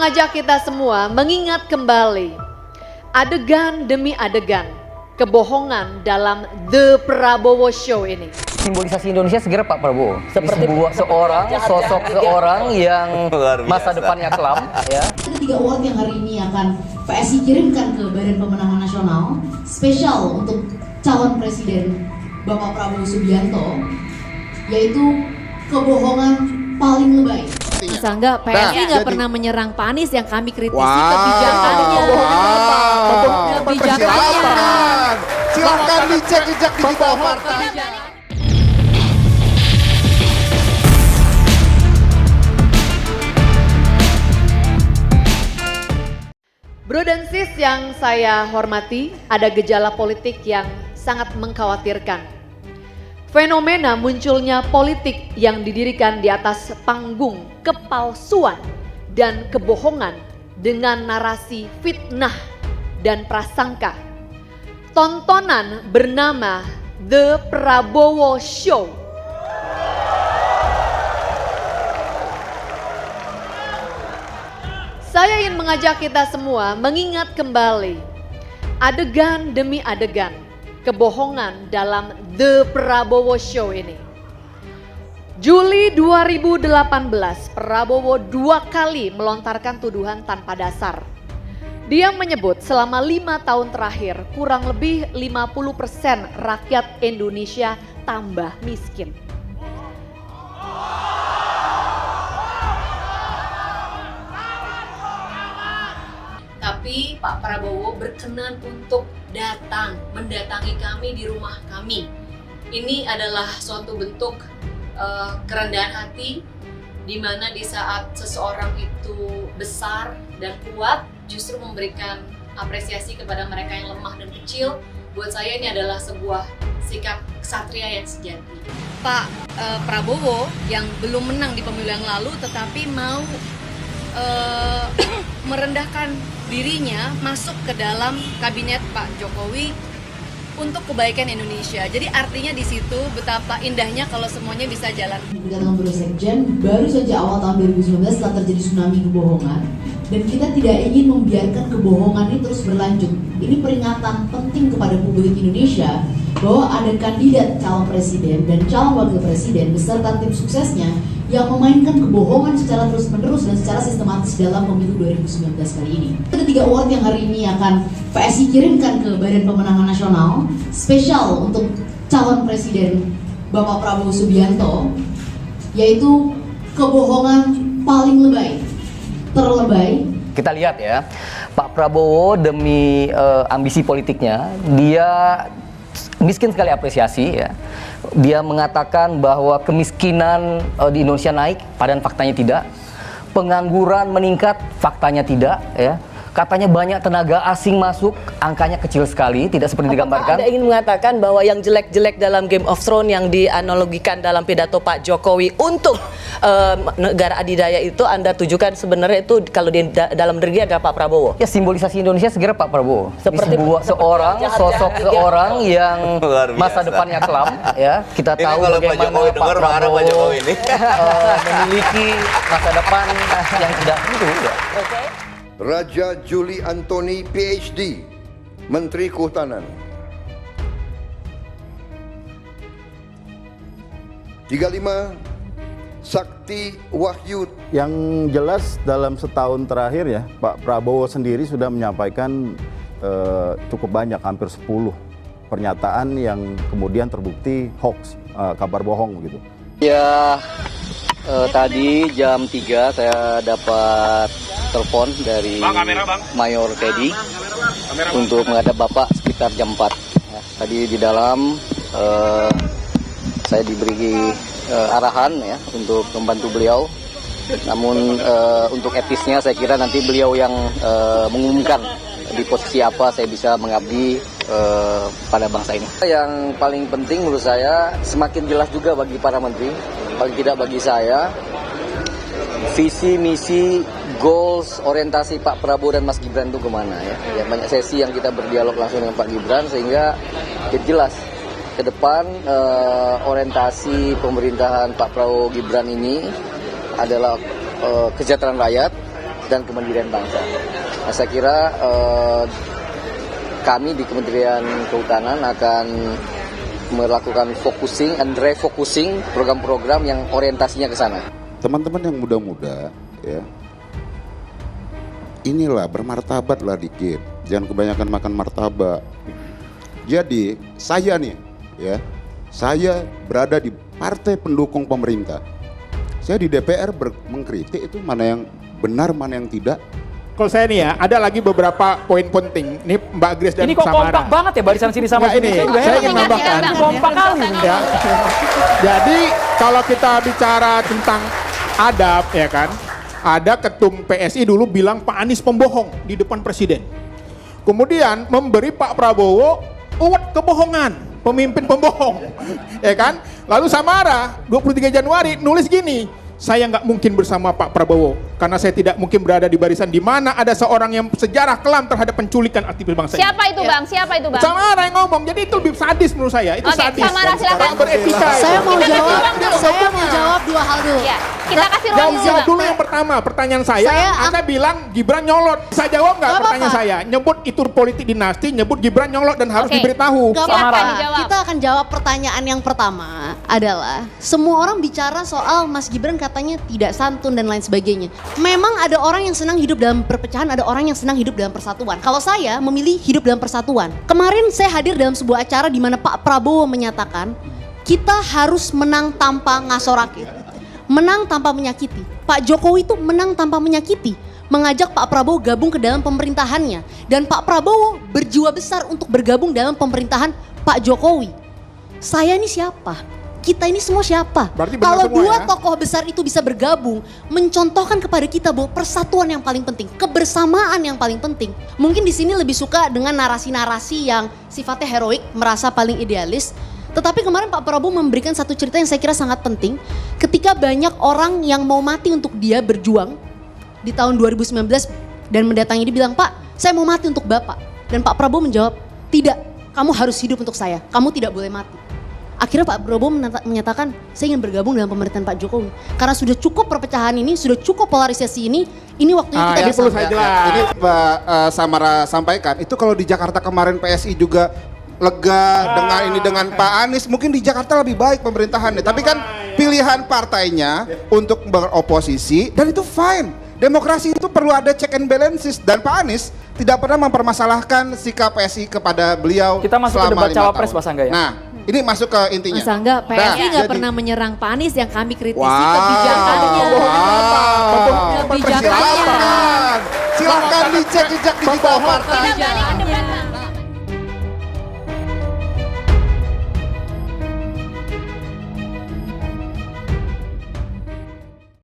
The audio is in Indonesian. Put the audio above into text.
mengajak kita semua mengingat kembali adegan demi adegan kebohongan dalam The Prabowo Show ini. Simbolisasi Indonesia segera Pak Prabowo. Seperti sosok seorang yang masa depannya kelam, ya. Ketiga award yang hari ini akan PSI kirimkan ke Badan Pemenangan Nasional spesial untuk calon presiden Bapak Prabowo Subianto, yaitu kebohongan paling lebay. Masa enggak, PSI nggak pernah menyerang Pak Anies, yang kami kritisi kebijakannya. Kebijakannya. Silahkan dicek jejak digital partai. Bro dan sis yang saya hormati, ada gejala politik yang sangat mengkhawatirkan. Fenomena munculnya politik yang didirikan di atas panggung kepalsuan dan kebohongan dengan narasi fitnah dan prasangka. Tontonan bernama The Prabowo Show. Saya ingin mengajak kita semua mengingat kembali adegan demi adegan kebohongan dalam The Prabowo Show ini. Juli 2018, Prabowo 2 kali melontarkan tuduhan tanpa dasar. Dia menyebut selama 5 tahun terakhir kurang lebih 50% rakyat Indonesia tambah miskin. Tapi Pak Prabowo berkenan untuk mendatangi kami di rumah kami. Ini adalah suatu bentuk kerendahan hati, di mana di saat seseorang itu besar dan kuat, justru memberikan apresiasi kepada mereka yang lemah dan kecil. Buat saya ini adalah sebuah sikap ksatria yang sejati. Pak Prabowo yang belum menang di pemilu yang lalu, tetapi mau merendahkan dirinya masuk ke dalam kabinet Pak Jokowi untuk kebaikan Indonesia. Jadi artinya di situ betapa indahnya kalau semuanya bisa jalan. Dengan Bro Sekjen, baru saja awal tahun 2019 telah terjadi tsunami kebohongan, dan kita tidak ingin membiarkan kebohongan ini terus berlanjut. Ini peringatan penting kepada publik Indonesia bahwa ada kandidat calon presiden dan calon wakil presiden beserta tim suksesnya yang memainkan kebohongan secara terus-menerus dan secara sistematis dalam pemilu 2019 kali ini. Ketiga award yang hari ini akan PSI kirimkan ke Badan Pemenangan Nasional spesial untuk calon presiden Bapak Prabowo Subianto, yaitu kebohongan paling lebay, terlebay. Kita lihat ya, Pak Prabowo demi ambisi politiknya, dia miskin sekali apresiasi ya. Dia mengatakan bahwa kemiskinan di Indonesia naik, padahal faktanya tidak. Pengangguran meningkat, faktanya tidak ya. Katanya banyak tenaga asing masuk, angkanya kecil sekali, tidak seperti digambarkan. Anda ingin mengatakan bahwa yang jelek-jelek dalam Game of Thrones yang dianalogikan dalam pidato Pak Jokowi untuk negara adidaya itu Anda tujukan sebenarnya itu kalau di dalam negeri ada Pak Prabowo? Ya, simbolisasi Indonesia segera Pak Prabowo. Seperti sosok seorang yang masa depannya kelam, ya. Kita tahu kalau Pak bagaimana Jokowi dengar, marah Pak Jokowi ini. memiliki masa depan yang tidak tentu. Ya. Raja Juli Antoni PhD, Menteri Kehutanan. 35, Sakti Wahyu. Yang jelas dalam setahun terakhir ya, Pak Prabowo sendiri sudah menyampaikan cukup banyak, hampir 10 pernyataan yang kemudian terbukti hoax, kabar bohong begitu. Ya, tadi jam 3 saya dapat telepon dari Mayor Teddy untuk menghadap Bapak sekitar jam 4. Ya, tadi di dalam saya diberi arahan ya untuk membantu beliau. Namun untuk etisnya saya kira nanti beliau yang mengumumkan di posisi apa saya bisa mengabdi pada bangsa ini. Yang paling penting menurut saya semakin jelas juga bagi para menteri, paling tidak bagi saya, visi, misi, goals, orientasi Pak Prabowo dan Mas Gibran itu kemana ya. Ya banyak sesi yang kita berdialog langsung dengan Pak Gibran sehingga jelas ke depan orientasi pemerintahan Pak Prabowo Gibran ini adalah kesejahteraan rakyat, dan kemandirian bangsa. Nah, saya kira kami di Kementerian Kehutanan akan melakukan focusing and refocusing program-program yang orientasinya ke sana. Teman-teman yang muda-muda, ya, inilah bermartabatlah dikit, jangan kebanyakan makan martabak. Jadi saya nih, ya, saya berada di partai pendukung pemerintah. Saya di DPR mengkritik itu mana yang benar, mana yang tidak. Kalau saya nih ya, ada lagi beberapa poin penting. Ini Mbak Grace dan Ini kok Samara. kompak banget ya barisan sini sama Nggak, sini. ini, saya ingin menambahkan. Kompak kali ini. Ya. Jadi kalau kita bicara tentang adab, ya kan, ada ketum PSI dulu bilang Pak Anies pembohong di depan presiden. Kemudian memberi Pak Prabowo uwet kebohongan, pemimpin pembohong, ya kan. Lalu Samara 23 Januari nulis gini, saya nggak mungkin bersama Pak Prabowo karena saya tidak mungkin berada di barisan di mana ada seorang yang sejarah kelam terhadap penculikan aktivis bangsa. Siapa itu Bang? Siapa itu Bang? Samara yang ngomong, jadi itu lebih sadis menurut saya. Itu Oke, sadis. Samara silakan. Orang beretika. Saya mau Kita jawab, kasih ruang dulu. saya mau jawab dua hal dulu. Ya, kita kasih ruang dulu. Jawab Bang. dulu yang pertama, pertanyaan saya Anda bilang Gibran nyolot. Saya jawab nggak Gak pertanyaan apa-apa. saya? Nyebut itu politik dinasti, nyebut Gibran nyolot dan harus Oke. diberitahu. Gak Silakan apa-apa. dijawab. Kita akan jawab pertanyaan yang pertama adalah semua orang bicara soal Mas Gibran katanya tidak santun dan lain sebagainya. Memang ada orang yang senang hidup dalam perpecahan, ada orang yang senang hidup dalam persatuan. Kalau saya memilih hidup dalam persatuan. Kemarin saya hadir dalam sebuah acara di mana Pak Prabowo menyatakan kita harus menang tanpa ngasorake, menang tanpa menyakiti. Pak Jokowi itu menang tanpa menyakiti, mengajak Pak Prabowo gabung ke dalam pemerintahannya. Dan Pak Prabowo berjiwa besar untuk bergabung dalam pemerintahan Pak Jokowi. Saya ini siapa? Kita ini semua siapa? Berarti benar Kalau semua dua ya? tokoh besar itu bisa bergabung, mencontohkan kepada kita bahwa persatuan yang paling penting, kebersamaan yang paling penting. Mungkin di sini lebih suka dengan narasi-narasi yang sifatnya heroik, merasa paling idealis. Tetapi kemarin Pak Prabowo memberikan satu cerita yang saya kira sangat penting. Ketika banyak orang yang mau mati untuk dia berjuang di tahun 2019 dan mendatangi dia bilang, Pak, saya mau mati untuk Bapak. Dan Pak Prabowo menjawab, tidak, kamu harus hidup untuk saya, kamu tidak boleh mati. Akhirnya Pak Prabowo menyatakan, saya ingin bergabung dalam pemerintahan Pak Jokowi. Karena sudah cukup perpecahan ini, sudah cukup polarisasi ini waktunya kita Ini perlu bersama. saya jelas. Ini Mbak Samara sampaikan, itu kalau di Jakarta kemarin PSI juga lega dengan ini dengan Pak Anies, mungkin di Jakarta lebih baik pemerintahannya. Tapi kan pilihan partainya untuk beroposisi dan itu fine. Demokrasi itu perlu ada check and balances dan Pak Anies tidak pernah mempermasalahkan sikap PSI kepada beliau. Kita masuk ke selama debat 5 cawapres, tahun. Mas Angga, ya? Nah, ini masuk ke intinya. Mas Angga, PSI nggak jadi- pernah menyerang Pak Anies, yang kami kritisi Wow. kebijakannya. Wow. Kebijakannya. Silakan dicek jejak digital partai. Kita balik ke debat